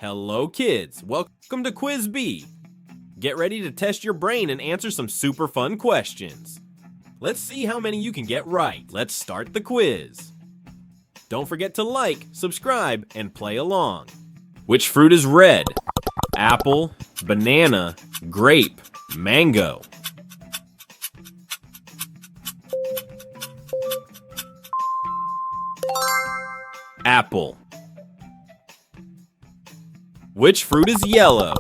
Hello kids, welcome to Quiz B. Get ready to test your brain and answer some super fun questions. Let's see how many you can get right. Let's start the quiz. Don't forget to like, subscribe, and play along. Which fruit is red? Apple, banana, grape, mango. Apple. Which fruit is yellow?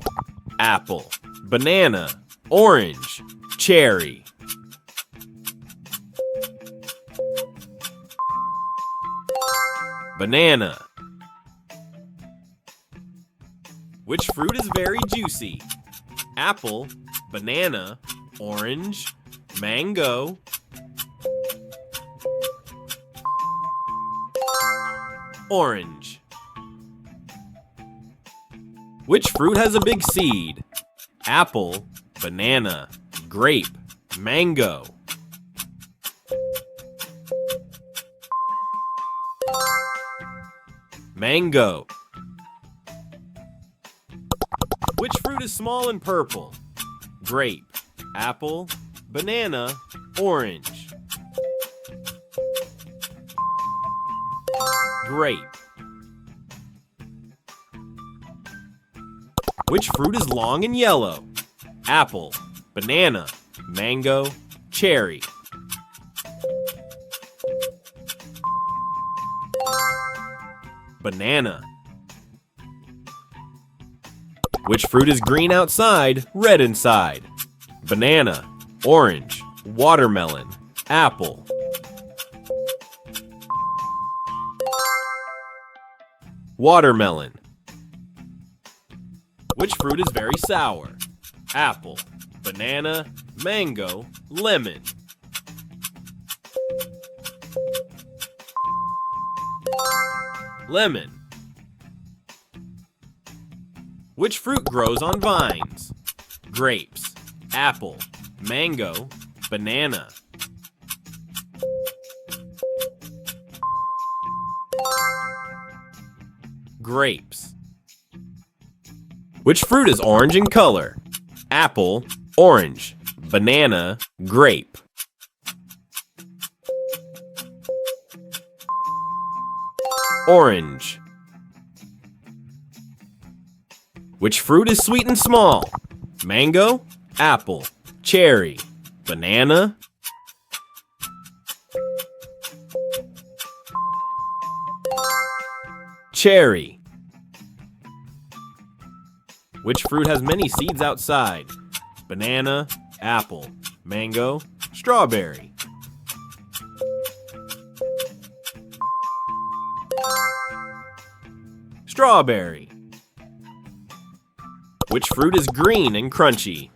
Apple, banana, orange, cherry. Banana. Which fruit is very juicy? Apple, banana, orange, mango. Orange. Which fruit has a big seed? Apple, banana, grape, mango. Mango. Which fruit is small and purple? Grape, apple, banana, orange. Grape. Which fruit is long and yellow? Apple, banana, mango, cherry. Banana. Which fruit is green outside, red inside? Banana, orange, watermelon, apple. Watermelon. Which fruit is very sour? Apple, banana, mango, lemon. Lemon. Which fruit grows on vines? Grapes, apple, mango, banana. Grapes. Which fruit is orange in color? Apple, orange, banana, grape. Orange. Which fruit is sweet and small? Mango, apple, cherry, banana. Cherry. Which fruit has many seeds outside? Banana, apple, mango, strawberry. Strawberry. Which fruit is green and crunchy?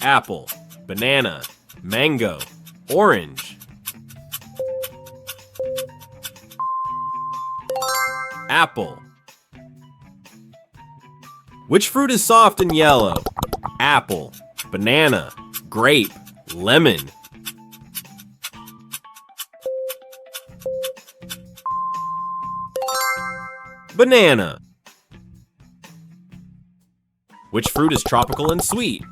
Apple, banana, mango, orange. Apple. Which fruit is soft and yellow? Apple, banana, grape, lemon. Banana. Which fruit is tropical and sweet?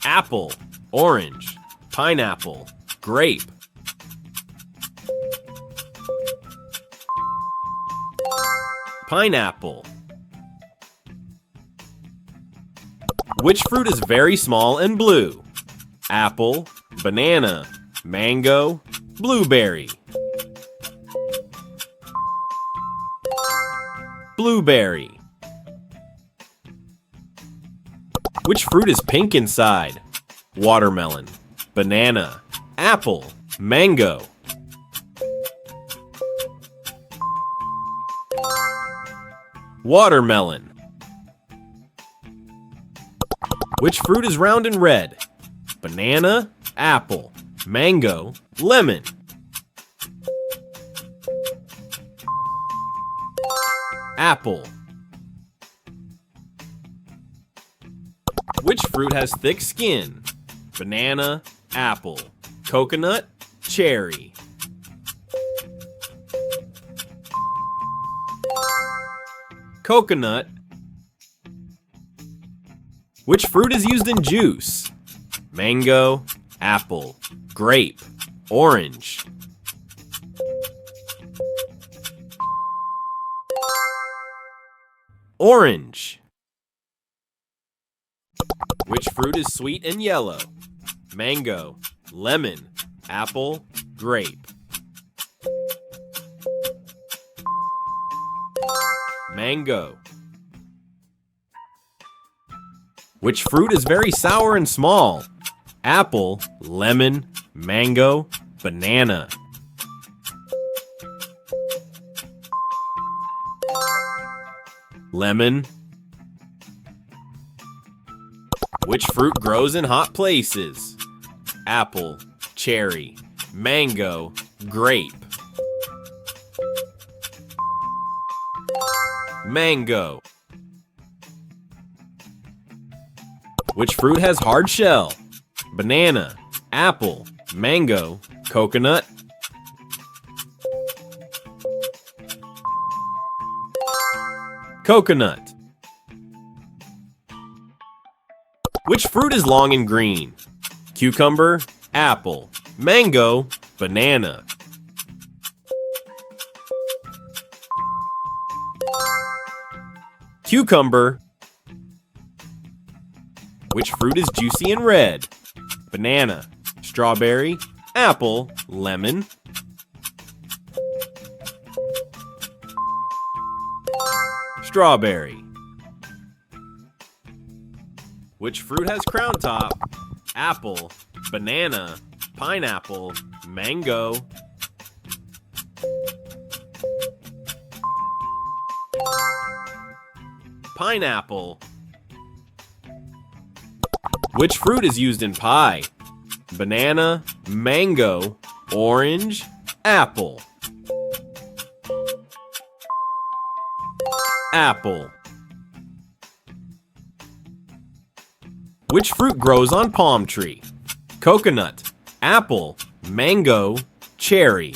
Apple, orange, pineapple, grape. Pineapple. Which fruit is very small and blue? Apple, banana, mango, blueberry. Blueberry. Which fruit is pink inside? Watermelon, banana, apple, mango. Watermelon. Which fruit is round and red? Banana, apple, mango, lemon. Apple. Which fruit has thick skin? Banana, apple, coconut, cherry. Coconut. Which fruit is used in juice? Mango, apple, grape, orange. Orange. Which fruit is sweet and yellow? Mango, lemon, apple, grape. Mango. Which fruit is very sour and small? Apple, lemon, mango, banana. Lemon. Which fruit grows in hot places? Apple, cherry, mango, grape. Mango. Which fruit has hard shell? Banana, apple, mango, coconut. Coconut. Which fruit is long and green? Cucumber, apple, mango, banana. Cucumber. Which fruit is juicy and red? Banana, strawberry, apple, lemon. Strawberry. Which fruit has crown top? Apple, banana, pineapple, mango. Pineapple. Which fruit is used in pie? Banana, mango, orange, apple. Apple. Which fruit grows on palm tree? Coconut, apple, mango, cherry.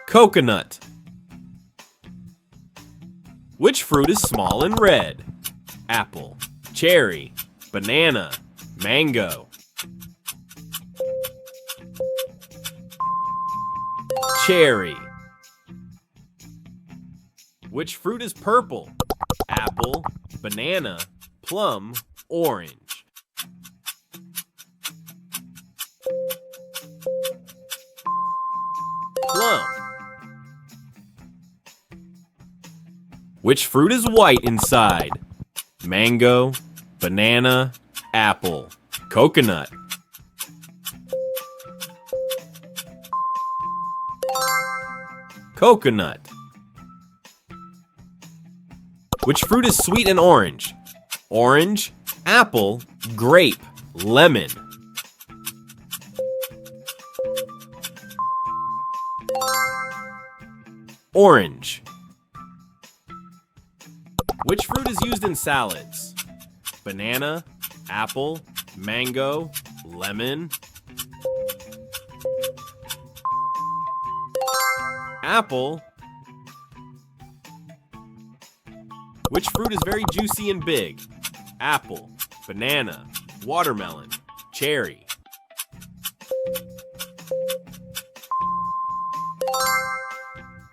Coconut. Which fruit is small and red? Apple, cherry, banana, mango. Cherry. Which fruit is purple? Apple, banana, plum, orange. Plum. Which fruit is white inside? Mango, banana, apple, coconut. Coconut. Which fruit is sweet and orange? Orange, apple, grape, lemon. Orange. Which fruit is used in salads? Banana, apple, mango, lemon. Apple. Which fruit is very juicy and big? Apple, banana, watermelon, cherry.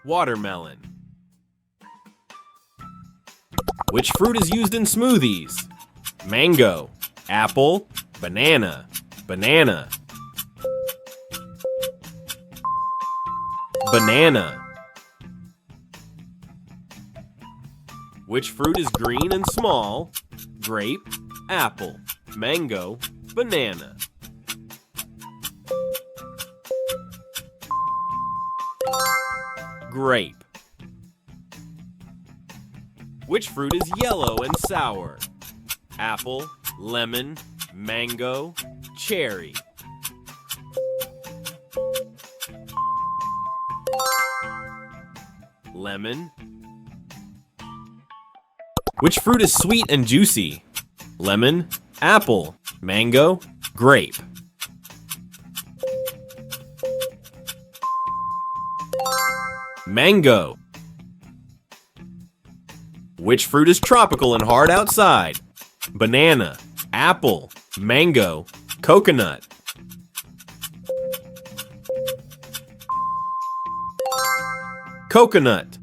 Watermelon. Which fruit is used in smoothies? Mango, apple, banana, banana. Banana. Which fruit is green and small? Grape, apple, mango, banana. Grape. Which fruit is yellow and sour? Apple, lemon, mango, cherry. Lemon. Which fruit is sweet and juicy? Lemon, apple, mango, grape. Mango. Which fruit is tropical and hard outside? Banana, apple, mango, coconut. Coconut.